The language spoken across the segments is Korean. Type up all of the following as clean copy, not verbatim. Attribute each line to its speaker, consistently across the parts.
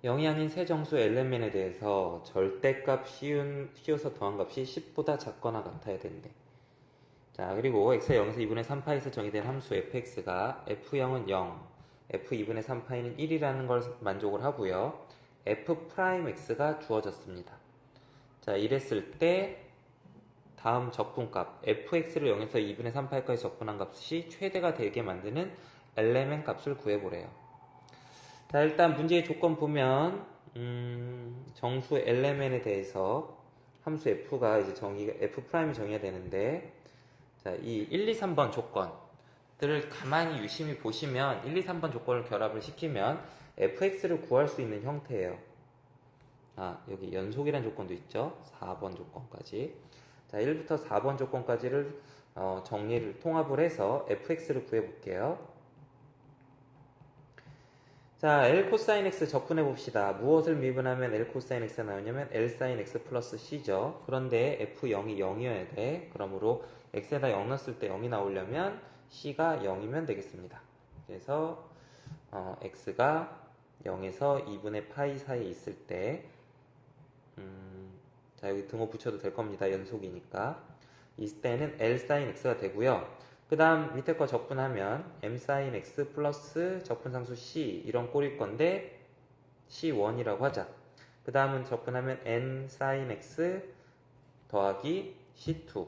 Speaker 1: 0이 아닌 세 정수 LMN에 대해서 절대값 씌워서 더한 값이 10보다 작거나 같아야 된대. 자, 그리고 x가 0에서 2분의 3파에서 정의된 함수 fx가 f0은 0, f2분의 3파이는 1이라는 걸 만족을 하고요. f'x가 주어졌습니다. 자, 이랬을 때 다음 적분값 fx를 0에서 2분의 3파까지 적분한 값이 최대가 되게 만드는 LMN 값을 구해보래요. 자, 일단 문제의 조건 보면 정수 LMN에 대해서 함수 f가 이제 f'이 정의가 되는데, 자, 이 1, 2, 3번 조건들을 가만히 유심히 보시면 1, 2, 3번 조건을 결합을 시키면 fx를 구할 수 있는 형태예요. 아, 여기 연속이라는 조건도 있죠. 4번 조건까지. 자, 1부터 4번 조건까지를 정리를 통합을 해서 fx를 구해볼게요. 자, L 코사인 X 적분해 봅시다. 무엇을 미분하면 L 코사인 X가 나오냐면 L 사인 X 플러스 C죠. 그런데 F0이 0이어야 돼. 그러므로 X에다 0 넣었을 때 0이 나오려면 C가 0이면 되겠습니다. 그래서 X가 0에서 2분의 파이 사이에 있을 때 자, 여기 등호 붙여도 될 겁니다. 연속이니까. 있을 때는 L 사인 X가 되고요. 그 다음 밑에 거 적분하면 m sin x 플러스 적분상수 c 이런 꼴일 건데 c1이라고 하자. 그 다음은 적분하면 n sin x 더하기 c2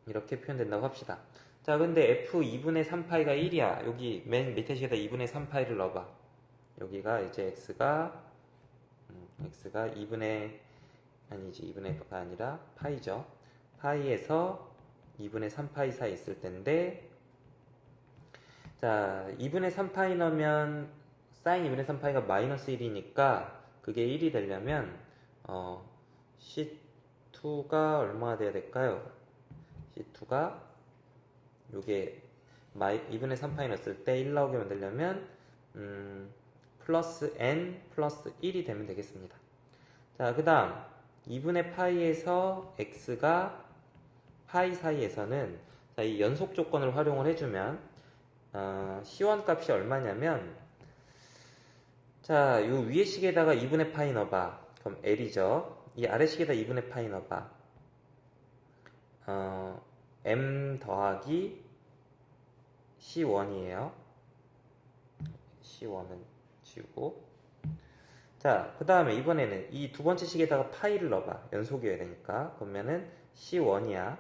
Speaker 1: 이렇게 표현된다고 합시다. 자, 근데 f2분의 3파이가 1이야. 여기 맨 밑에 식에다 2분의 3파이를 넣어봐. 여기가 이제 x가 2분의 아니지 2분의가 아니라 파이죠. 파이에서 2분의 3파이 사이 있을 텐데, 자, 2분의 3파이 넣으면 사인 2분의 3파이가 마이너스 1이니까 그게 1이 되려면 C2가 얼마가 돼야 될까요? C2가 요게 2분의 3파이 넣었을 때 1 나오게 만들려면 플러스 n 플러스 1이 되면 되겠습니다. 자, 그 다음 2분의 파이에서 x가 파이 사이에서는, 자, 이 연속 조건을 활용을 해주면 C1 값이 얼마냐면, 자, 요 위에 식에다가 2분의 파이 넣어봐. 그럼 L이죠. 이 아래 식에다 2분의 파이 넣어봐. M 더하기 C1이에요. C1은 지우고. 자, 그 다음에 이번에는 이 두 번째 식에다가 파이를 넣어봐. 연속이어야 되니까. 그러면은 C1이야.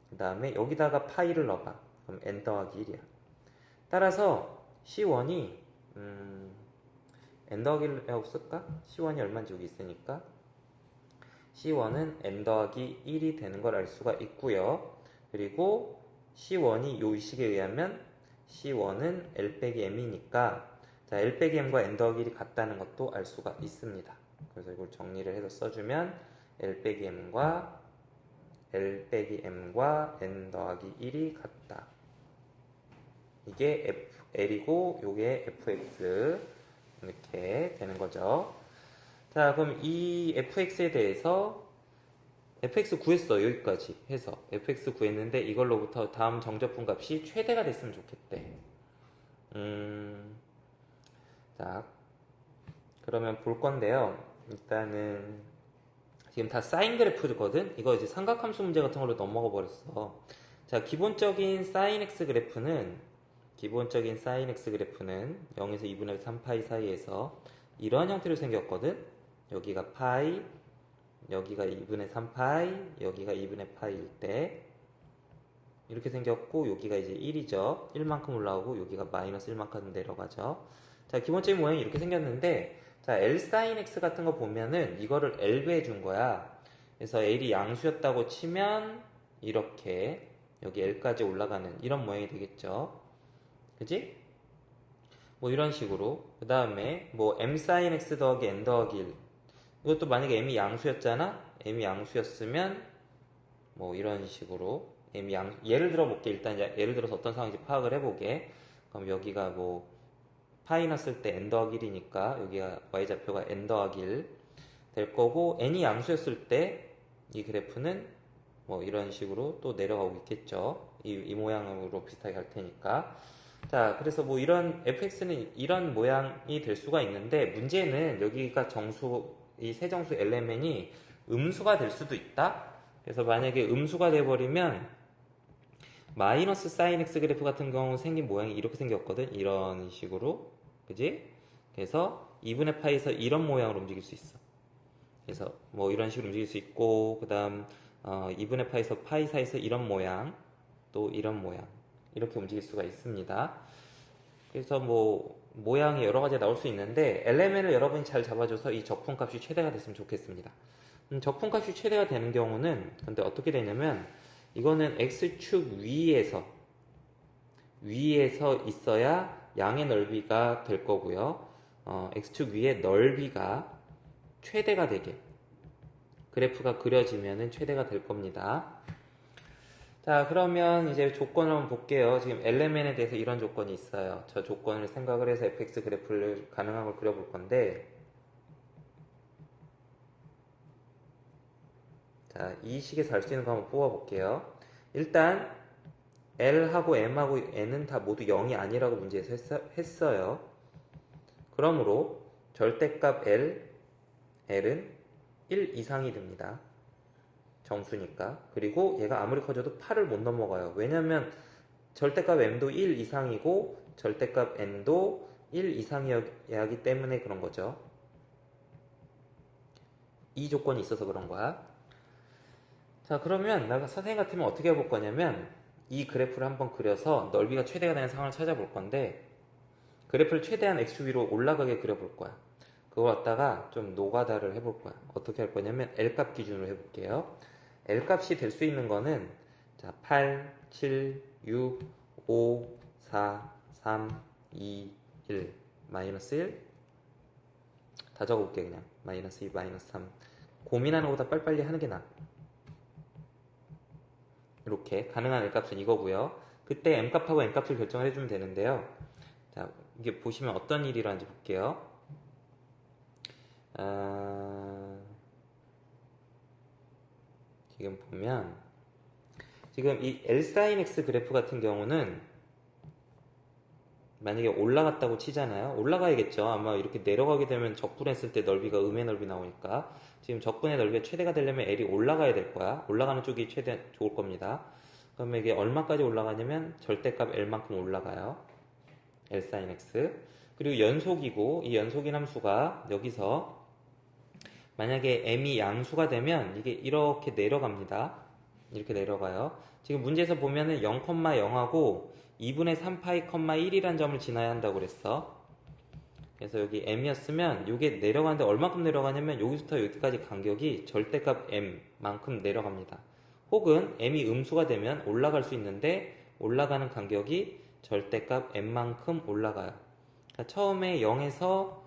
Speaker 1: 그 다음에 여기다가 파이를 넣어봐. 그럼 n 더하기 1이야. 따라서 C1이 n 더하기 1이라고 쓸까? C1이 얼마인지 여기 있으니까 C1은 n 더하기 1이 되는 걸 알 수가 있고요. 그리고 C1이 요 식에 의하면 C1은 L 빼기 M이니까, 자, L 빼기 M과 n 더하기 1이 같다는 것도 알 수가 있습니다. 그래서 이걸 정리를 해서 써주면 L 빼기 M과 L 빼기 M과 N 더하기 1이 같다. 이게 L이고 요게 fx 이렇게 되는 거죠. 자, 그럼 이 fx에 대해서 fx 구했어. 여기까지 해서 fx 구했는데 이걸로부터 다음 정적분 값이 최대가 됐으면 좋겠대. 자, 그러면 볼 건데요. 일단은 지금 다 사인 그래프거든? 이거 이제 삼각함수 문제 같은 걸로 넘어가 버렸어. 자, 기본적인 사인 x 그래프는 0에서 2분의 3파이 사이에서 이런 형태로 생겼거든? 여기가 파이, 여기가 2분의 3파이, 여기가 2분의 파이일 때 이렇게 생겼고, 여기가 이제 1이죠. 1만큼 올라오고 여기가 마이너스 1만큼 내려가죠. 자, 기본적인 모양이 이렇게 생겼는데, 자, L sin X 같은 거 보면은 이거를 L배 준 거야. 그래서 L이 양수였다고 치면 이렇게 여기 L까지 올라가는 이런 모양이 되겠죠. 그지? 뭐 이런 식으로. 그 다음에 뭐 M sin X 더하기 N 더하기 1. 이것도 만약에 M이 양수였잖아? M이 양수였으면 뭐 이런 식으로 예를 들어 볼게. 일단 예를 들어서 어떤 상황인지 파악을 해보게. 그럼 여기가 뭐 파이 넣었을 때 n 더하기 1이니까 여기가 y좌표가 n 더하기 1 될 거고, n이 양수였을 때 이 그래프는 뭐 이런 식으로 또 내려가고 있겠죠. 이 모양으로 비슷하게 갈 테니까. 자, 그래서 뭐 이런 fx는 이런 모양이 될 수가 있는데 문제는 여기가 정수, 이 세정수 element이 음수가 될 수도 있다. 그래서 만약에 음수가 돼버리면 마이너스 사인 x 그래프 같은 경우 생긴 모양이 이렇게 생겼거든. 이런 식으로. 그지? 그래서 2분의 파이에서 이런 모양으로 움직일 수 있어. 그래서 뭐 이런 식으로 움직일 수 있고, 그 다음 2분의 파이에서 파이 사이에서 이런 모양, 또 이런 모양 이렇게 움직일 수가 있습니다. 그래서 뭐 모양이 여러 가지 나올 수 있는데 엘레멘을 여러분이 잘 잡아줘서 이 적분값이 최대가 됐으면 좋겠습니다. 적분값이 최대가 되는 경우는 근데 어떻게 되냐면 이거는 x축 위에서 있어야 양의 넓이가 될 거고요. x축 위의 넓이가 최대가 되게 그래프가 그려지면은 최대가 될 겁니다. 자, 그러면 이제 조건을 한번 볼게요. 지금 엘레멘에 대해서 이런 조건이 있어요. 저 조건을 생각을 해서 fx 그래프를 가능한 걸 그려볼 건데, 자, 이 식에서 알 수 있는 거 한번 뽑아볼게요. 일단 L하고 M하고 N은 다 모두 0이 아니라고 문제에서 했어요. 그러므로 절대값 L은 1 이상이 됩니다. 정수니까. 그리고 얘가 아무리 커져도 8을 못 넘어가요. 왜냐면 절대값 M도 1 이상이고 절대값 N도 1 이상이어야 하기 때문에 그런 거죠. 이 조건이 있어서 그런 거야. 자, 그러면 내가 선생님 같으면 어떻게 해볼 거냐면 이 그래프를 한번 그려서 넓이가 최대가 되는 상황을 찾아볼 건데 그래프를 최대한 x 위로 올라가게 그려볼 거야. 그걸 갖다가 좀 노가다를 해볼 거야. 어떻게 할 거냐면 L값 기준으로 해볼게요. L값이 될 수 있는 거는 자 8, 7, 6, 5, 4, 3, 2, 1, 마이너스 1 다 적어볼게 그냥 마이너스 2, 마이너스 3 고민하는 것보다 빨리빨리 하는 게 나아. 이렇게 가능한 L값은 이거고요. 그때 M값하고 N값을 결정을 해주면 되는데요. 자, 이게 보시면 어떤 일이 일어나는지 볼게요. 지금 보면 지금 이 Lsin X 그래프 같은 경우는 만약에 올라갔다고 치잖아요. 올라가야겠죠. 아마 이렇게 내려가게 되면 적분했을 때 넓이가 음의 넓이 나오니까 지금 적분의 넓이가 최대가 되려면 L이 올라가야 될 거야. 올라가는 쪽이 최대 좋을 겁니다. 그러면 이게 얼마까지 올라가냐면 절대값 L만큼 올라가요. Lsin X. 그리고 연속이고 이 연속인 함수가 여기서 만약에 M이 양수가 되면 이게 이렇게 내려갑니다. 이렇게 내려가요. 지금 문제에서 보면은 0,0하고 2분의 3파이, 1이라는 점을 지나야 한다고 그랬어. 그래서 여기 M이었으면 이게 내려가는데 얼마큼 내려가냐면 여기부터 여기까지 간격이 절대값 M만큼 내려갑니다. 혹은 M이 음수가 되면 올라갈 수 있는데 올라가는 간격이 절대값 M만큼 올라가요. 그러니까 처음에 0에서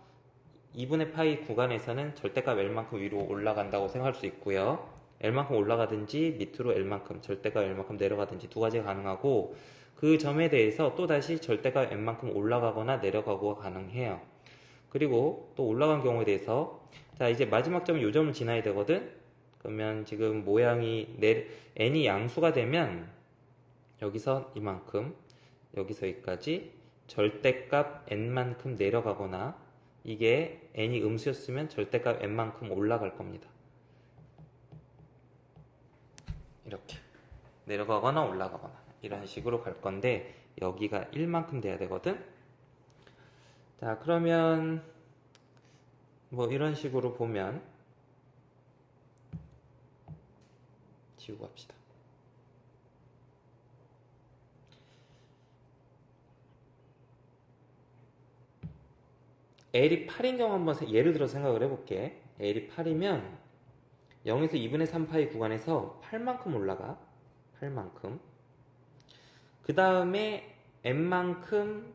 Speaker 1: 2분의 파이 구간에서는 절대값 L만큼 위로 올라간다고 생각할 수 있고요. L만큼 올라가든지 밑으로 L만큼, 절대값 L만큼 내려가든지 두 가지가 가능하고 그 점에 대해서 또다시 절대값 M만큼 올라가거나 내려가고가 가능해요. 그리고 또 올라간 경우에 대해서 자 이제 마지막 점은 이 점을 지나야 되거든. 그러면 지금 모양이 N이 양수가 되면 여기서 이만큼 여기서 여기까지 절대값 N만큼 내려가거나 이게 N이 음수였으면 절대값 N만큼 올라갈 겁니다. 이렇게 내려가거나 올라가거나 이런 식으로 갈 건데 여기가 1만큼 돼야 되거든. 자, 그러면 뭐 이런 식으로 보면 지우고 합시다. L이 8인 경우 한번 예를 들어 생각을 해볼게. L이 8이면 0에서 2분의 3파이 구간에서 8만큼 올라가. 8만큼. 그 다음에 N만큼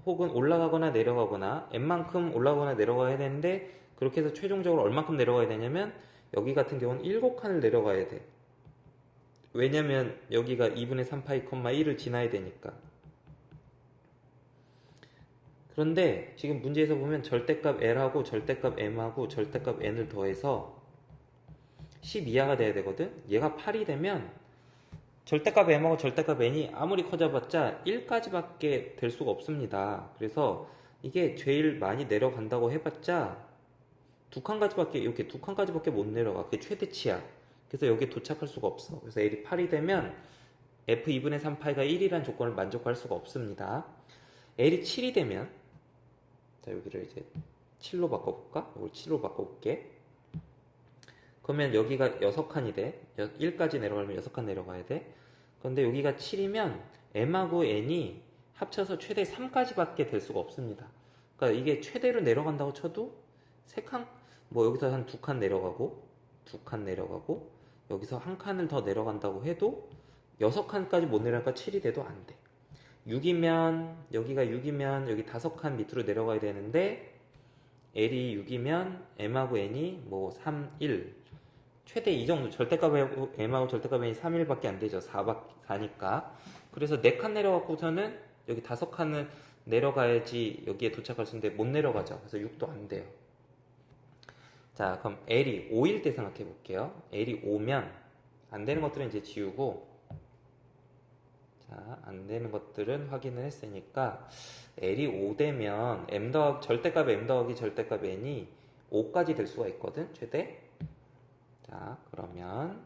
Speaker 1: 혹은 올라가거나 내려가거나 N만큼 올라가거나 내려가야 되는데 그렇게 해서 최종적으로 얼만큼 내려가야 되냐면 여기 같은 경우는 7칸을 내려가야 돼. 왜냐면 여기가 2분의 3파이, 1을 지나야 되니까. 그런데 지금 문제에서 보면 절대값 L하고 절대값 M하고 절대값 N을 더해서 10 이하가 돼야 되거든. 얘가 8이 되면 절대값 m하고 절대값 n이 아무리 커져봤자 1까지밖에 될 수가 없습니다. 그래서 이게 제일 많이 내려간다고 해봤자 두 칸까지밖에, 이렇게 두 칸까지밖에 못 내려가. 그게 최대치야. 그래서 여기에 도착할 수가 없어. 그래서 L이 8이 되면 F2분의 3파이가 1이라는 조건을 만족할 수가 없습니다. L이 7이 되면, 자, 여기를 이제 7로 바꿔볼까? 이걸 7로 바꿔볼게. 그러면 여기가 6칸이 돼. 1까지 내려가려면 6칸 내려가야 돼. 그런데 여기가 7이면 M하고 N이 합쳐서 최대 3까지밖에 될 수가 없습니다. 그러니까 이게 최대로 내려간다고 쳐도 3칸, 뭐 여기서 한 2칸 내려가고 2칸 내려가고 여기서 한 칸을 더 내려간다고 해도 6칸까지 못 내려가니까 7이 돼도 안 돼. 6이면 여기가 6이면 여기 5칸 밑으로 내려가야 되는데 L이 6이면 M하고 N이 뭐 3, 1 최대 이 정도. 절대값 M하고 절대값 N이 3, 1밖에 안 되죠. 4니까. 그래서 4칸 내려가고서는 여기 5칸을 내려가야지 여기에 도착할 수 있는데 못 내려가죠. 그래서 6도 안 돼요. 자, 그럼 L이 5일 때 생각해 볼게요. L이 5면 안 되는 것들은 이제 지우고, 자, 안 되는 것들은 확인을 했으니까 L이 5 되면 절대값 M 더하기 절대값 N이 5까지 될 수가 있거든, 최대. 자, 그러면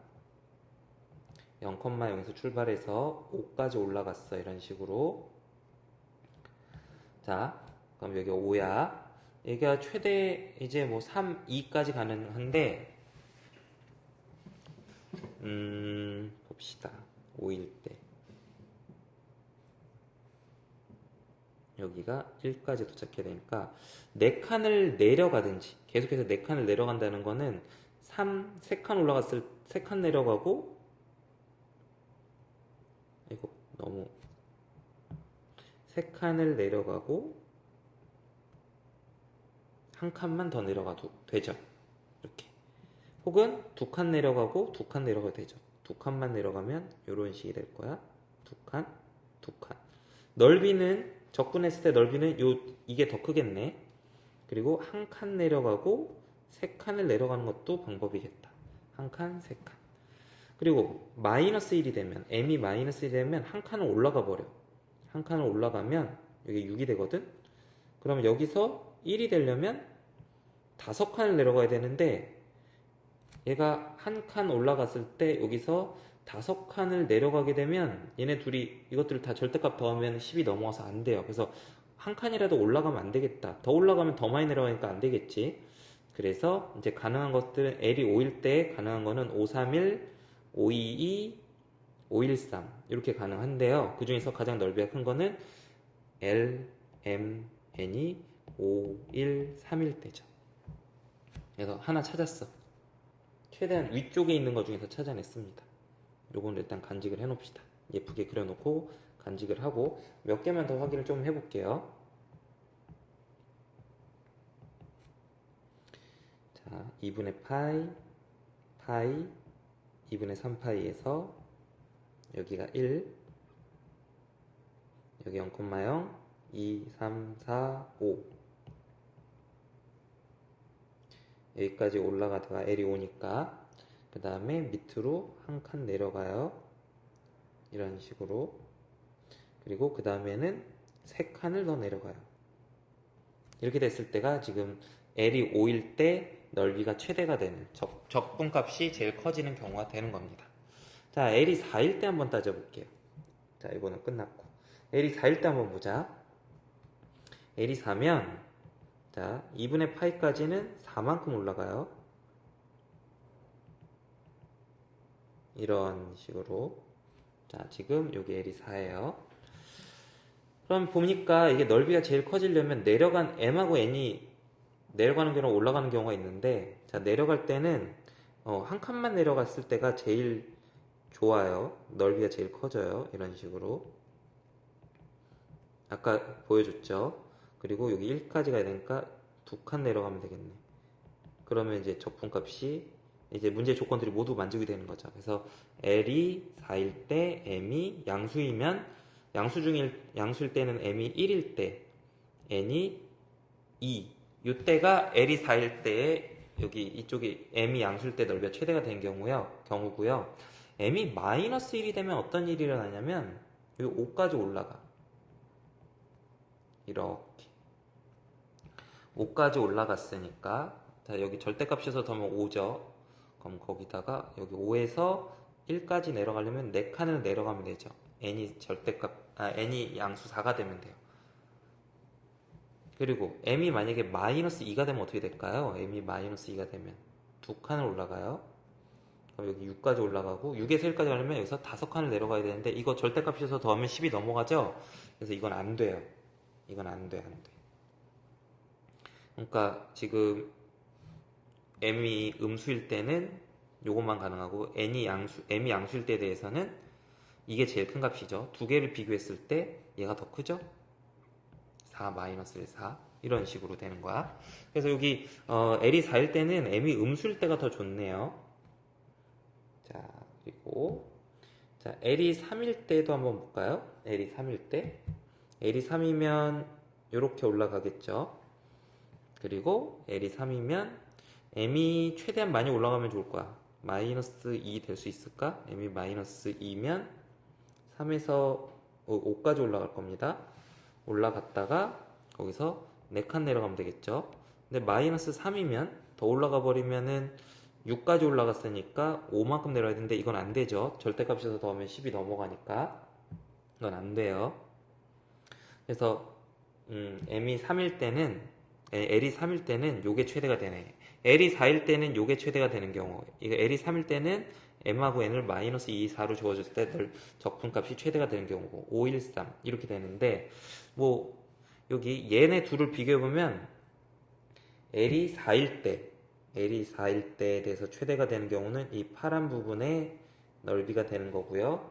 Speaker 1: 0,0에서 출발해서 5까지 올라갔어. 이런 식으로. 자, 그럼 여기 5야. 얘가 최대 이제 뭐 3, 2까지 가능한데, 봅시다. 5일 때. 여기가 1까지 도착해야 되니까 4칸을 내려가든지, 계속해서 4칸을 내려간다는 거는 3칸 올라갔을 3칸 내려가고, 이거 너무 3칸을 내려가고 한 칸만 더 내려가도 되죠. 이렇게. 혹은 2칸 내려가고 2칸 내려가도 되죠. 2칸만 내려가면 이런 식이 될 거야. 2칸, 2칸. 넓이는, 적분했을 때 넓이는 이게 더 크겠네. 그리고 한 칸 내려가고 3칸을 내려가는 것도 방법이겠다. 한 칸, 3칸. 그리고 마이너스 1이 되면, m이 마이너스 1이 되면 한 칸을 올라가 버려. 한 칸을 올라가면 여기 6이 되거든. 그러면 여기서 1이 되려면 5칸을 내려가야 되는데, 얘가 한 칸 올라갔을 때 여기서 5칸을 내려가게 되면 얘네 둘이 이것들을 다 절대값 더하면 10이 넘어와서 안 돼요. 그래서 한 칸이라도 올라가면 안 되겠다. 더 올라가면 더 많이 내려가니까 안 되겠지. 그래서 이제 가능한 것들은 L이 5일 때 가능한 거는 531, 522, 513 이렇게 가능한데요. 그 중에서 가장 넓이가 큰 거는 L, M, N이 5, 1, 3일 때죠. 그래서 하나 찾았어. 최대한 위쪽에 있는 것 중에서 찾아냈습니다. 요거는 일단 간직을 해놓읍시다. 예쁘게 그려놓고 간직을 하고 몇 개만 더 확인을 좀 해볼게요. 자, 2분의 파이, 2분의 3파이에서 여기가 1, 여기 0,0, 2, 3, 4, 5 여기까지 올라가다가 L이 오니까 그 다음에 밑으로 한 칸 내려가요. 이런 식으로. 그리고 그 다음에는 3칸을 더 내려가요. 이렇게 됐을 때가 지금 L이 5일 때 넓이가 최대가 되는, 적분값이 제일 커지는 경우가 되는 겁니다. 자, L이 4일 때 한번 따져볼게요. 자, 이거는 끝났고. L이 4일 때 한번 보자. L이 4면, 자, 2분의 파이까지는 4만큼 올라가요. 이런 식으로. 자, 지금 여기 L이 4예요. 그럼 보니까 이게 넓이가 제일 커지려면 내려간 M하고 N이 내려가는 경우랑 올라가는 경우가 있는데, 자, 내려갈 때는 한 칸만 내려갔을 때가 제일 좋아요. 넓이가 제일 커져요. 이런 식으로. 아까 보여줬죠. 그리고 여기 1까지 가야 되니까 2칸 내려가면 되겠네. 그러면 이제 적분값이 이제 문제 조건들이 모두 만족이 되는 거죠. 그래서 L이 4일 때 M이 양수이면, 양수일 때는 M이 1일 때 N이 2. 이때가 L이 4일 때에 여기 이쪽이 M이 양수일 때 넓이가 최대가 된 경우고요. m이 마이너스 1이 되면 어떤 일이 일어나냐면 여기 5까지 올라가. 이렇게 5까지 올라갔으니까 자, 여기 절대값에서 더하면 5죠. 그럼 거기다가 여기 5에서 1까지 내려가려면 4칸을 내려가면 되죠. n이 n이 양수 4가 되면 돼요. 그리고 m이 만약에 마이너스 2가 되면 어떻게 될까요? m이 마이너스 2가 되면 2칸을 올라가요. 그럼 여기 6까지 올라가고 6에서 1까지 가려면 여기서 5칸을 내려가야 되는데 이거 절대값에서 더하면 10이 넘어가죠? 그래서 이건 안 돼요. 이건 안 돼, 안 돼. 그러니까 지금 m이 음수일 때는 요것만 가능하고 m이 양수일 때에 대해서는 이게 제일 큰 값이죠. 두 개를 비교했을 때 얘가 더 크죠? 4 마이너스 1, 4 이런 식으로 되는 거야. 그래서 여기 L이 4일 때는 M이 음수일 때가 더 좋네요. 자, 그리고 자, L이 3일 때도 한번 볼까요? L이 3일 때 L이 3이면 이렇게 올라가겠죠. 그리고 L이 3이면 M이 최대한 많이 올라가면 좋을 거야. 마이너스 2 될 수 있을까? M이 마이너스 2면 3에서 5까지 올라갈 겁니다. 올라갔다가 거기서 4칸 내려가면 되겠죠. 근데 마이너스 3이면 더 올라가 버리면은 6까지 올라갔으니까 5만큼 내려야 되는데 이건 안 되죠. 절대값에서 더하면 10이 넘어가니까 이건 안 돼요. 그래서 M이 3일 때는 L이 3일 때는 요게 최대가 되네. L이 4일 때는 요게 최대가 되는 경우, 이거 L이 3일 때는 M하고 N을 마이너스 2, 4로 주어줬을 때 적분값이 최대가 되는 경우고 5, 1, 3 이렇게 되는데 뭐 여기 얘네 둘을 비교해보면 L이 4일 때에 대해서 최대가 되는 경우는 이 파란 부분의 넓이가 되는 거고요.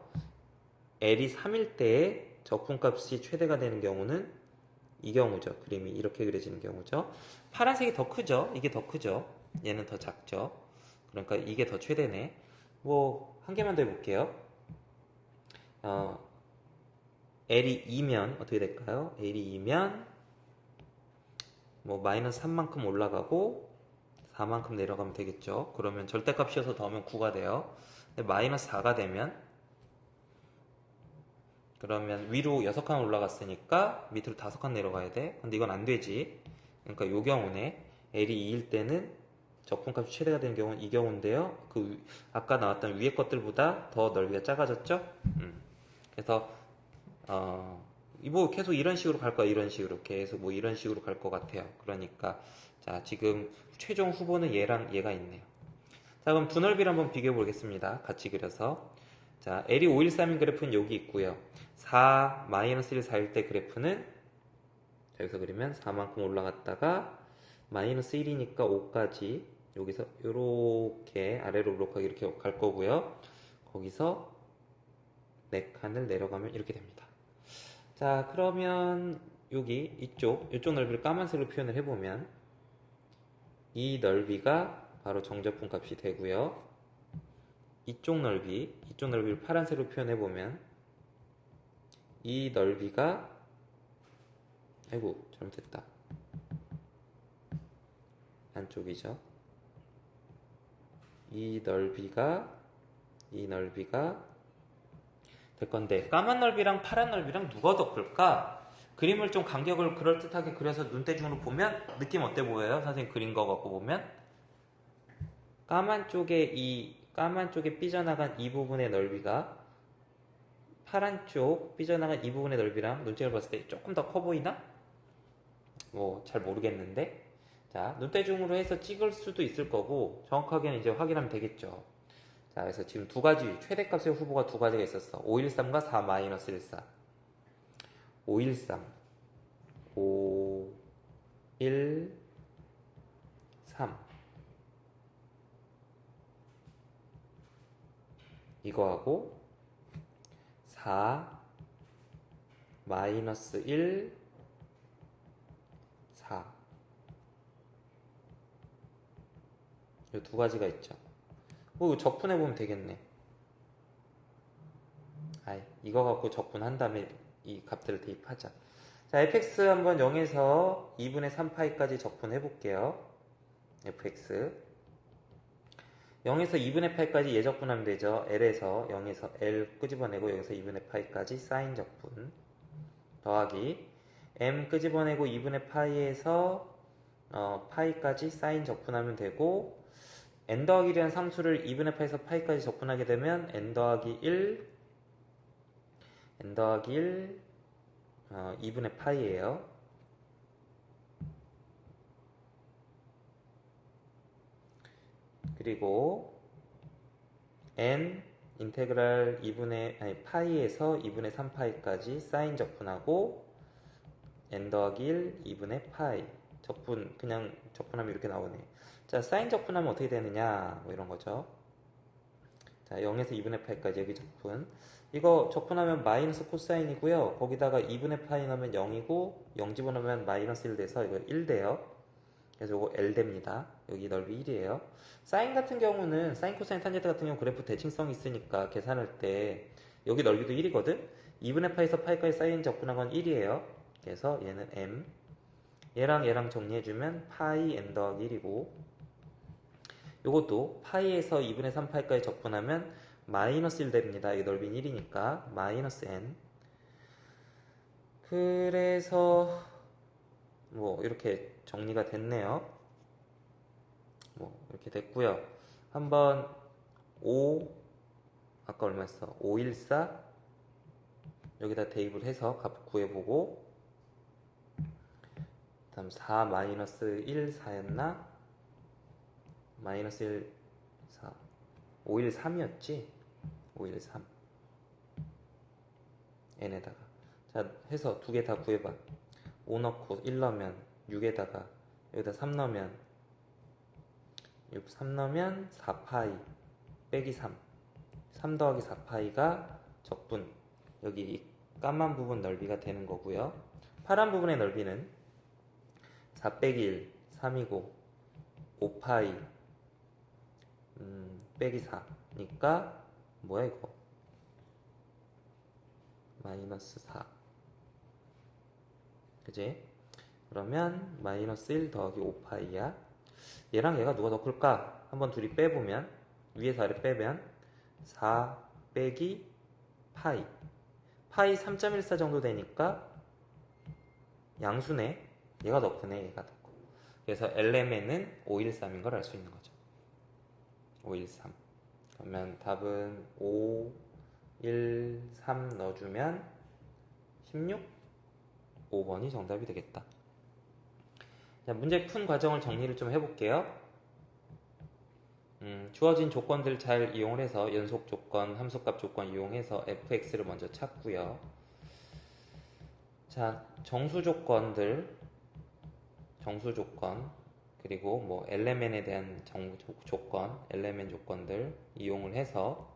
Speaker 1: L이 3일 때에 적분값이 최대가 되는 경우는 이 경우죠. 그림이 이렇게 그려지는 경우죠. 파란색이 더 크죠. 이게 더 크죠. 얘는 더 작죠. 그러니까 이게 더 최대네. 뭐 한 개만 더 해볼게요. L이 2면 어떻게 될까요? L이 2면 뭐 마이너스 3만큼 올라가고 4만큼 내려가면 되겠죠. 그러면 절대값이어서 더하면 9가 돼요. 근데 마이너스 4가 되면 그러면 위로 6칸 올라갔으니까 밑으로 5칸 내려가야 돼. 근데 이건 안 되지. 그러니까 요 경우네. L이 2일 때는 적분값이 최대가 되는 경우는 이 경우인데요. 아까 나왔던 위에 것들보다 더 넓이가 작아졌죠? 그래서 뭐 계속 이런 식으로 갈 거야. 이런 식으로 계속 뭐 이런 식으로 갈 것 같아요. 그러니까 자, 지금 최종 후보는 얘랑 얘가 있네요. 자, 그럼 두 넓이를 한번 비교해 보겠습니다. 같이 그려서. 자, L이 5, 1, 3인 그래프는 여기 있고요. 4, 마이너스 1, 4일 때 그래프는 여기서 그리면 4만큼 올라갔다가 마이너스 1이니까 5까지 여기서 이렇게 아래로 블록하게 이렇게 갈 거고요. 거기서 4칸을 내려가면 이렇게 됩니다. 자, 그러면 여기 이쪽 넓이를 까만색으로 표현을 해보면 이 넓이가 바로 정적분 값이 되고요. 이쪽 넓이를 파란색으로 표현해보면 이 넓이가 아이고 잘못했다. 안쪽이죠. 이 넓이가 될 건데 까만 넓이랑 파란 넓이랑 누가 더 클까? 그림을 좀 간격을 그럴듯하게 그려서 눈대중으로 보면 느낌 어때 보여요? 선생님 그린 거 갖고 보면 까만 쪽에 삐져나간 이 부분의 넓이가 파란 쪽 삐져나간 이 부분의 넓이랑 눈대중을 봤을 때 조금 더 커 보이나? 뭐 잘 모르겠는데 자, 눈대중으로 해서 찍을 수도 있을 거고 정확하게는 이제 확인하면 되겠죠. 자, 그래서 지금 두 가지 최대값의 후보가 두 가지가 있었어. 513과 4 마이너스 14. 513 5 1 3 이거하고 4 마이너스 1 4 이 두 가지가 있죠. 뭐 적분해 보면 되겠네. 이거 갖고 적분한 다음에 이 값들을 대입하자. 자, fx 한번 0에서 2분의 3파이까지 적분해 볼게요. fx 0에서 2분의 파이까지 예적분하면 되죠. L에서 0에서 L 끄집어내고 여기서 2분의 파이까지 사인 적분 더하기 M 끄집어내고 2분의 파이에서 파이까지 사인 적분하면 되고 n 더하기 1이라는 상수를 2분의 파이에서 파이까지 적분하게 되면 n 더하기 1 2분의 파이예요. 그리고 n 인테그랄 파이에서 2분의 3파이까지 사인 적분하고 n 더하기 1 2분의 파이 그냥 적분하면 이렇게 나오네. 자, 사인 적분하면 어떻게 되느냐 뭐 이런 거죠. 자, 0에서 2분의 파이까지 여기 적분. 이거 적분하면 마이너스 코사인이고요. 거기다가 2분의 파이 넣으면 0이고 0 집어넣으면 마이너스 1 돼서 이거 1 돼요. 그래서 이거 L 됩니다. 여기 넓이 1이에요. 사인 같은 경우는 사인 코사인 탄젠트 같은 경우 그래프 대칭성이 있으니까 계산할 때 여기 넓이도 1이거든. 2분의 파이에서 파이까지 사인 적분한 건 1이에요. 그래서 얘는 M, 얘랑 정리해주면 파이 n 더하기 1이고 요것도 파이에서 2분의 3파이까지 적분하면 마이너스 1 됩니다. 이 넓이는 1이니까 마이너스 n. 그래서 뭐 이렇게 정리가 됐네요. 뭐 이렇게 됐고요. 한번 5 아까 얼마였어? 514 여기다 대입을 해서 값 구해보고 다음 4 마이너스 1 4였나? 마이너스 1 4 513이었지? 513 n에다가 자 해서 두 개 다 구해봐. 5 넣고 1 넣으면 6에다가 여기다 3 넣으면 3 넣으면 4파이 빼기 3 더하기 4파이가 적분 여기 이 까만 부분 넓이가 되는 거고요. 파란 부분의 넓이는 4 빼기 1 3이고 5파이 빼기 4니까 뭐야 이거 마이너스 4 그지? 그러면 마이너스 1 더하기 5파이야. 얘랑 얘가 누가 더 클까? 한번 둘이 빼보면 위에서 아래 빼면 4 빼기 파이 3.14 정도 되니까 양수네. 얘가 더 크네. 얘가 더 커. 그래서 LMN은 513인 걸 알 수 있는 거죠. 513 그러면 답은 5, 1, 3 넣어주면 16? 5번이 정답이 되겠다. 자, 문제 푼 과정을 정리를 좀 해볼게요. 주어진 조건들 잘 이용을 해서 연속 조건, 함수값 조건 이용해서 fx를 먼저 찾고요. 자, 정수 조건 그리고 뭐 LMN에 대한 조건, LMN 조건들 이용을 해서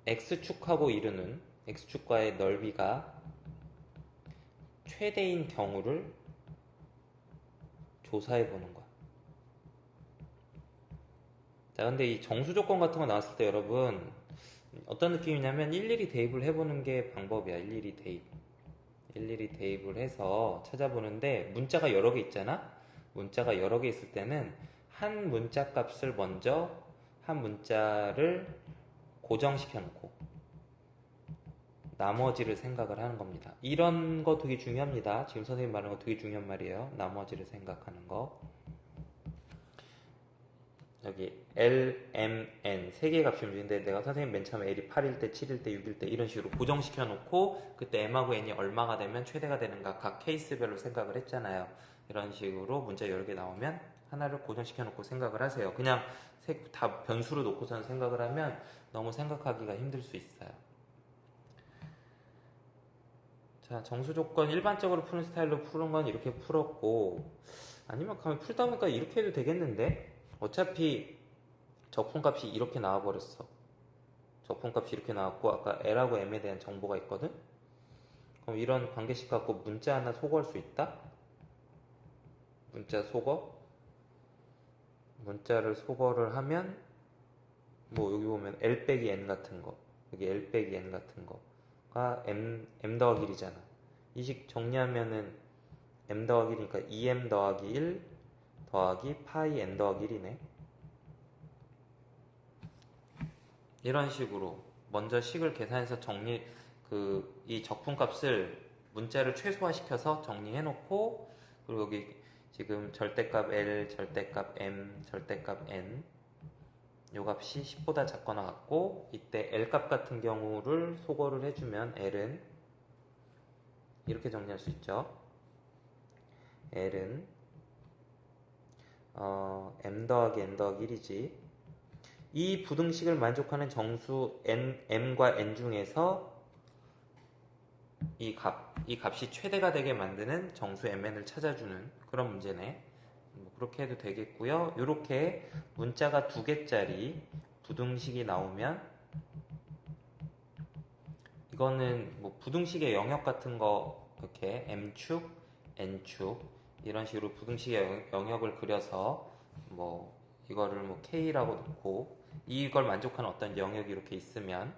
Speaker 1: x축하고 이루는 x축과의 넓이가 최대인 경우를 조사해 보는 거야. 자, 근데 이 정수 조건 같은 거 나왔을 때 여러분 어떤 느낌이냐면 일일이 대입을 해보는 게 방법이야. 일일이 대입을 해서 찾아보는데 문자가 여러 개 있잖아. 문자가 여러 개 있을 때는 한 문자 값을 먼저 한 문자를 고정시켜 놓고 나머지를 생각을 하는 겁니다. 이런 거 되게 중요합니다. 지금 선생님 말하는 거 되게 중요한 말이에요. 나머지를 생각하는 거. 여기 L, M, N 세 개의 값이 움직이는데 내가 선생님 맨 처음에 L이 8일 때, 7일 때, 6일 때 이런 식으로 고정시켜 놓고 그때 M하고 N이 얼마가 되면 최대가 되는가 각 케이스별로 생각을 했잖아요. 이런 식으로 문자 여러 개 나오면 하나를 고정시켜 놓고 생각을 하세요. 그냥 다 변수로 놓고서는 생각을 하면 너무 생각하기가 힘들 수 있어요. 자, 정수 조건 일반적으로 푸는 스타일로 푸는 건 이렇게 풀었고 아니면 가면 풀다 보니까 이렇게 해도 되겠는데 어차피 적분값이 이렇게 나와버렸어. 적분값이 이렇게 나왔고 아까 L하고 M에 대한 정보가 있거든. 그럼 이런 관계식 갖고 문자 하나 소거할 수 있다? 문자 소거? 문자를 소거를 하면 뭐 여기 보면 L 빼기 N 같은 거 여기 L 빼기 N 같은 거가 M 더하기 1이잖아. 이 식 정리하면은 M 더하기 1이니까 2M 더하기 1 더하기 파이 n 더하기 1이네. 이런 식으로 먼저 식을 계산해서 이 적분값을 문자를 최소화시켜서 정리해 놓고, 그리고 여기 지금 절대값 L, 절대값 M, 절대값 N 요 값이 10보다 작거나 같고, 이때 L 값 같은 경우를 소거를 해주면 L은 이렇게 정리할 수 있죠. L은 M 더하기 N 더하기 1이지. 이 부등식을 만족하는 정수 M과 N 중에서 이 값이 최대가 되게 만드는 정수 MN을 찾아주는 그런 문제네. 뭐 그렇게 해도 되겠고요. 이렇게 문자가 2개짜리 부등식이 나오면 이거는 뭐 부등식의 영역 같은 거 이렇게 M축, N축 이런 식으로 부등식의 영역을 그려서 뭐 이거를 뭐 K라고 놓고 이걸 만족하는 어떤 영역이 이렇게 있으면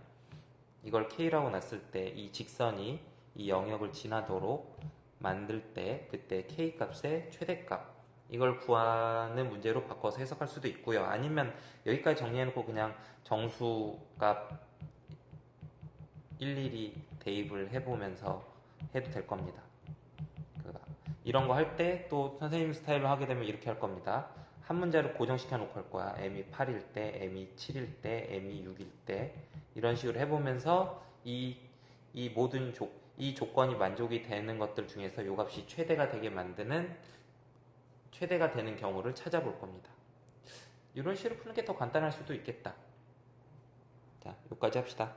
Speaker 1: 이걸 K라고 놨을 때 이 직선이 이 영역을 지나도록 만들 때 그때 K 값의 최대값 이걸 구하는 문제로 바꿔서 해석할 수도 있고요. 아니면 여기까지 정리해놓고 그냥 정수값 일일이 대입을 해보면서 해도 될 겁니다. 이런 거 할 때 또 선생님 스타일로 하게 되면 이렇게 할 겁니다. 한 문자를 고정시켜 놓고 할 거야. m이 8일 때, m이 7일 때, m이 6일 때 이런 식으로 해보면서 이 모든 이 조건이 만족이 되는 것들 중에서 요 값이 최대가 되는 경우를 찾아볼 겁니다. 이런 식으로 푸는 게 더 간단할 수도 있겠다. 자, 여기까지 합시다.